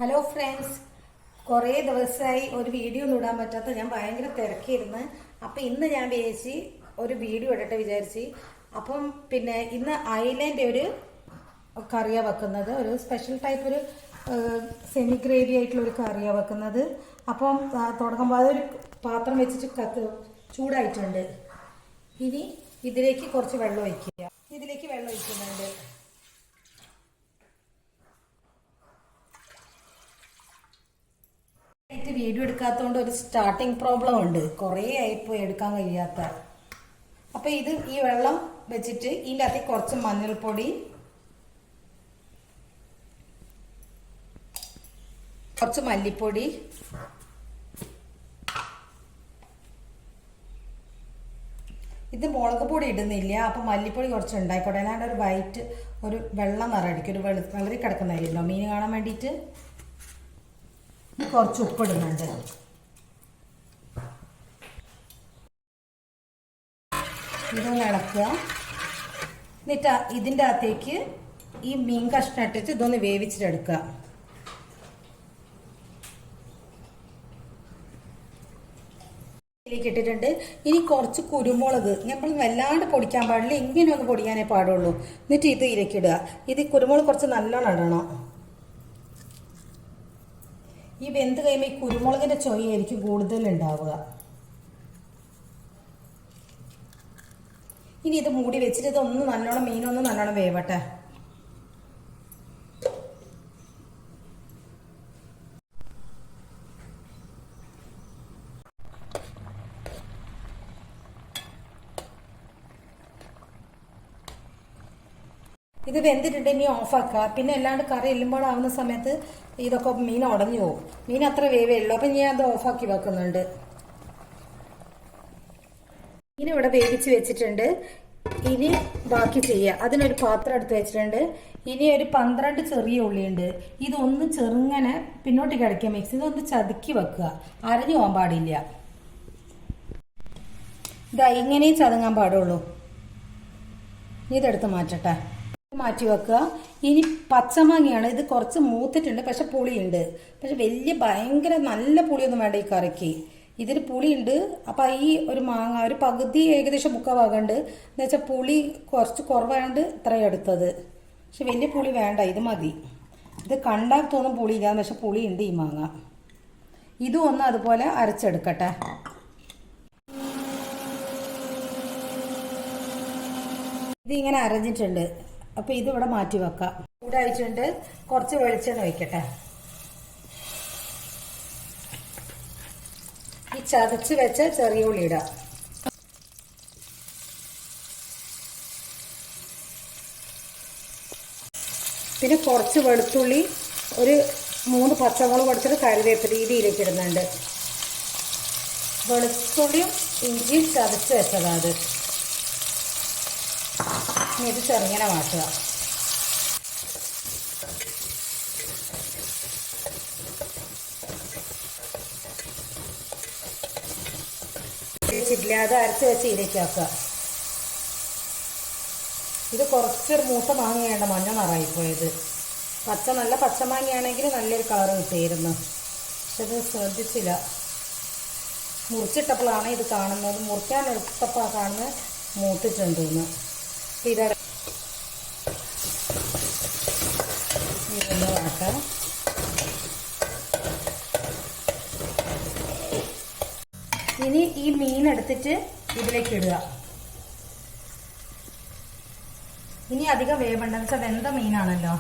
Hello friends, കുറേ ദിവസമായി ഒരു വീഡിയോ ഒന്നും ഇടാൻ പറ്റാത്ത ഞാൻ ഭയങ്കര തിരക്കിയിരുന്നു. അപ്പം ഇന്ന് ഞാൻ വിചാരിച്ച് ഒരു വീഡിയോ ഇടട്ടെ വിചാരിച്ച്. അപ്പം പിന്നെ ഇന്ന് ഐലൻഡ് ഒരു കറിയാണ് വെക്കുന്നത്, ഒരു സ്പെഷ്യൽ ടൈപ്പ് ഒരു സെമി ഗ്രേവി ആയിട്ടുള്ള ഒരു കറിയാണ് വെക്കുന്നത്. അപ്പം തുടങ്ങുമ്പോൾ അതൊരു പാത്രം വെച്ചിട്ട് ചൂടായിട്ടുണ്ട്. ഇനി ഇതിലേക്ക് കുറച്ച് വെള്ളം ഒഴിക്കുക. ഇതിലേക്ക് വെള്ളം ഒഴിക്കുന്നുണ്ട്. വീഡിയോ എടുക്കാത്തതുകൊണ്ട് ഒരു സ്റ്റാർട്ടിങ് പ്രോബ്ലം ഉണ്ട്, കുറേ ആയിപ്പോയി എടുക്കാൻ കഴിയാത്ത. അപ്പം ഈ വെള്ളം വെച്ചിട്ട് ഇതിൻ്റെ അകത്ത് കുറച്ച് മഞ്ഞൾപ്പൊടി, കുറച്ച് മല്ലിപ്പൊടി, ഇത് മുളക് പൊടി ഇടുന്നില്ല. അപ്പം മല്ലിപ്പൊടി കുറച്ച് ഉണ്ടായിക്കോട്ടെ. അല്ലാണ്ട് ഒരു വൈറ്റ് ഒരു വെള്ളം നിറയടിക്കും, ഒരു വെള്ളരി കിടക്കുന്നതായിരുന്നല്ലോ മീൻ കാണാൻ വേണ്ടിയിട്ട്. കുറച്ച് ഉപ്പിടുന്നുണ്ട്. ഇതൊന്ന് ഇളക്കുക. എന്നിട്ട് ഇതിൻ്റെ അകത്തേക്ക് ഈ മീൻ കഷ്ണം ഇട്ടിട്ട് ഇതൊന്ന് വേവിച്ചിട്ടെടുക്കുക. ഇതിലേക്ക് ഇട്ടിട്ടുണ്ട്. ഇനി കുറച്ച് കുരുമുളക്, നമ്മൾ വല്ലാണ്ട് പൊടിക്കാൻ പാടില്ല, ഇങ്ങനെ ഒന്ന് പൊടിക്കാനേ പാടുള്ളൂ. എന്നിട്ട് ഇത് ഇതിലേക്ക് ഇടുക. ഇത് കുരുമുളക് കുറച്ച് നല്ലോണം ഇടണം. ഈ വെന്ത് കഴിയുമ്പോൾ ഈ കുരുമുളകിൻ്റെ ചൊയ്യായിരിക്കും കൂടുതൽ ഉണ്ടാവുക. ഇനി ഇത് മൂടി വെച്ചിട്ട് ഇതൊന്ന് നല്ലോണം മീനൊന്ന് നല്ലോണം വേവട്ടെ. ഇത് വെന്തിട്ടുണ്ട്. ഇനി ഓഫാക്കുക. പിന്നെ അല്ലാണ്ട് കറി എല്ലുമ്പോഴാവുന്ന സമയത്ത് ഇതൊക്കെ മീൻ ഉടഞ്ഞു പോകും. മീൻ അത്ര വേവേ ഉള്ളൂ. അപ്പം ഞാൻ അത് ഓഫാക്കി വെക്കുന്നുണ്ട്. ഇനി ഇവിടെ വേവിച്ച് വെച്ചിട്ടുണ്ട്. ഇനി ബാക്കി ചെയ്യുക. അതിനൊരു പാത്രം എടുത്ത് വെച്ചിട്ടുണ്ട്. ഇനി ഒരു 12 ചെറിയ ഉള്ളിയുണ്ട്. ഇതൊന്ന് ചെറുങ്ങനെ പിന്നോട്ട് കിടക്കുക. മിക്സ് ഇതൊന്ന് ചതുക്കി വെക്കുക. അരഞ്ഞു പോകാൻ പാടില്ല. ഇതാ ഇങ്ങനെയും ചതുങ്ങാൻ പാടുള്ളൂ. ഇതെടുത്ത് മാറ്റട്ടെ, മാറ്റി വെക്കുക. ഇനി പച്ചമാങ്ങയാണ്. ഇത് കുറച്ച് മൂത്തിട്ടുണ്ട്, പക്ഷെ പുളിയുണ്ട്. പക്ഷെ വലിയ ഭയങ്കര നല്ല പുളിയൊന്നും വേണ്ട ഈ കറിക്ക്. ഇതിന് പുളിയുണ്ട്. അപ്പം ഈ ഒരു മാങ്ങ ഒരു പകുതി ഏകദേശം മുക്കാവാകുന്നുണ്ട്. എന്ന് വെച്ചാൽ പുളി കുറച്ച് കുറവായതുകൊണ്ട് ഇത്രയും എടുത്തത്. പക്ഷെ വലിയ പുളി വേണ്ട, ഇത് മതി. ഇത് കണ്ടാൽ തോന്നും പുളിയില്ല, പക്ഷെ പുളിയുണ്ട് ഈ മാങ്ങ. ഇതും ഒന്ന് അതുപോലെ അരച്ചെടുക്കട്ടെ. ഇത് ഇങ്ങനെ അരഞ്ഞിട്ടുണ്ട്. അപ്പം ഇതിവിടെ മാറ്റി വെക്കാം. ചൂടായിട്ടുണ്ട്. കുറച്ച് വെളിച്ചെണ്ണ ഒഴിക്കട്ടെ. ഈ ചതച്ച് വെച്ച ചെറിയ ഉള്ളി ഇടാം. പിന്നെ കുറച്ച് വെളുത്തുള്ളി, ഒരു 3 പച്ചമുളക് കൊടുത്തിട്ട് കറിവേപ്പില രീതിയിലേക്ക് ഇടുന്നുണ്ട്. വെളുത്തുള്ളിയും ഇഞ്ചിയും ചതച്ച് വെച്ചതാണ്. ഇത് ചെറുങ്ങനെ മാറ്റുക. വെച്ചിട്ടില്ല, അത് അരച്ച് വെച്ച് ഇതിലേക്ക് ആക്കുക. ഇത് കുറച്ചൊരു മൂത്ത മാങ്ങയാണ്, മഞ്ഞ നിറായിപ്പോയത്. നല്ല പച്ചമാങ്ങയാണെങ്കിൽ നല്ലൊരു കളറ് കിട്ടിയിരുന്നു. പക്ഷെ ഇത് ശ്രദ്ധിച്ചില്ല. മുറിച്ചിട്ടപ്പോഴാണ് ഇത് കാണുന്നത്. മുറിക്കാൻ എടുത്തപ്പോൾ കാണുന്നത് മൂത്തിട്ടുണ്ടെന്ന്. ഇതൊന്ന് ആക്കാം. ഇനി ഈ മീൻ എടുത്തിട്ട് ഇതിലേക്ക് ഇടുക. ഇനി അധികം വേവണ്ടെന്ന് വെച്ചാൽ വെന്ത മീനാണല്ലോ.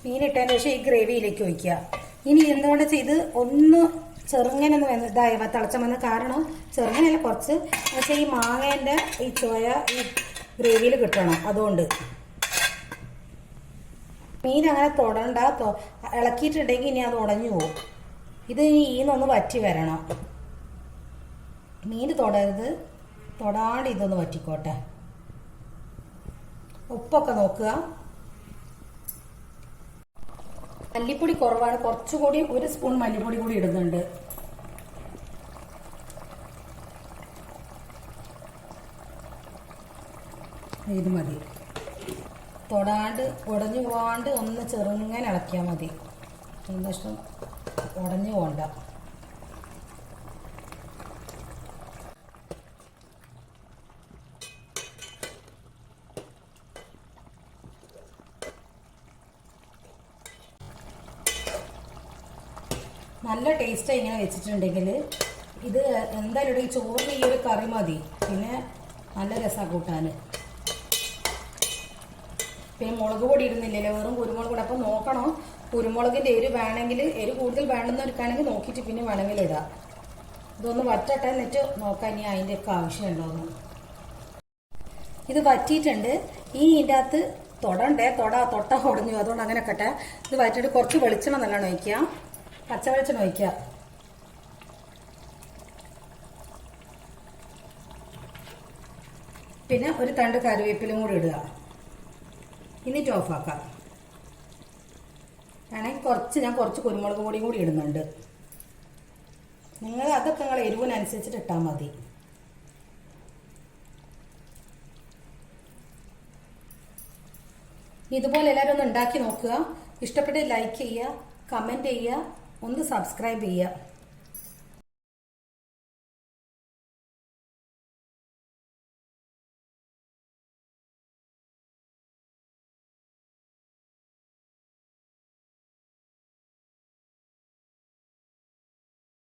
മീനിട്ടതിന് ശേഷം ഈ ഗ്രേവിയിലേക്ക് ഒഴിക്കുക. ഇനി എന്തുകൊണ്ട് ചെയ്ത് ഒന്ന് ചെറുങ്ങനെ ഒന്ന് ഇതായ തിളച്ച വന്ന കാരണം ചെറുങ്ങനെയല്ല, കുറച്ച് പക്ഷേ ഈ മാങ്ങേൻ്റെ ഈ ചോയ ഈ ഗ്രേവിയിൽ കിട്ടണം. അതുകൊണ്ട് മീൻ അങ്ങനെ തൊടണ്ട. ഇളക്കിയിട്ടുണ്ടെങ്കിൽ ഇനി അത് ഉടഞ്ഞു പോകും. ഇത് ഈന്നൊന്ന് വറ്റി വരണം. മീൻ തൊടരുത്, തൊടാണ്ട് ഇതൊന്ന് വറ്റിക്കോട്ടെ. ഉപ്പൊക്കെ നോക്കുക. മല്ലിപ്പൊടി കുറവാണ്, കുറച്ചുകൂടി 1 സ്പൂൺ മല്ലിപ്പൊടി കൂടി ഇടുന്നുണ്ട്. ഇത് മതി. തൊടാണ്ട് ഉടഞ്ഞു പോവാണ്ട് ഒന്ന് ചെറുങ്ങനെ ഇളക്കിയാൽ മതി. എന്താ ഉടഞ്ഞു പോകണ്ട. നല്ല ടേസ്റ്റായി ഇങ്ങനെ വെച്ചിട്ടുണ്ടെങ്കിൽ ഇത് എന്തായാലും ഈ ചോറിന് ഈ ഒരു കറി മതി. പിന്നെ നല്ല രസമാണ് കൂട്ടാൻ. പിന്നെ മുളക് പൊടി ഇടുന്നില്ലല്ലോ, വെറും കുരുമുളക് പൊടി. അപ്പം നോക്കണം, കുരുമുളകിൻ്റെ എരി വേണമെങ്കിൽ, എരി കൂടുതൽ വേണമെന്ന് എടുക്കുകയാണെങ്കിൽ നോക്കിയിട്ട് പിന്നെ വേണമെങ്കിൽ ഇടാം. ഇതൊന്ന് വറ്റട്ടെ, എന്നിട്ട് നോക്കാൻ ഇനി അതിൻ്റെയൊക്കെ ആവശ്യമുണ്ടോന്ന്. ഇത് വറ്റിയിട്ടുണ്ട്. ഇതിൻ്റെ അകത്ത് തൊട്ട ഉടഞ്ഞു, അതുകൊണ്ട് അങ്ങനെ കട്ടെ. ഇത് വറ്റിയിട്ട് കുറച്ച് വെളിച്ചെണ്ണ നല്ലോണം ഒഴിക്കുക, പച്ച വെളിച്ചെണ്ണ ഒഴിക്കുക. പിന്നെ ഒരു തണ്ട് കറിവേപ്പിലും കൂടി ഇടുക. എന്നിട്ട് ഓഫാക്കാം. വേണമെങ്കിൽ ഞാൻ കുറച്ച് കുരുമുളക് പൊടിയും കൂടി ഇടുന്നുണ്ട്. അതൊക്കെ നിങ്ങൾ എരിവിനനുസരിച്ചിട്ട് ഇട്ടാൽ മതി. ഇതുപോലെ എല്ലാവരും ഒന്ന് ഉണ്ടാക്കി നോക്കുക. ഇഷ്ടപ്പെട്ട് ലൈക്ക് ചെയ്യുക, കമൻറ്റ് ചെയ്യുക, ഒന്ന് സബ്സ്ക്രൈബ് ചെയ്യുക.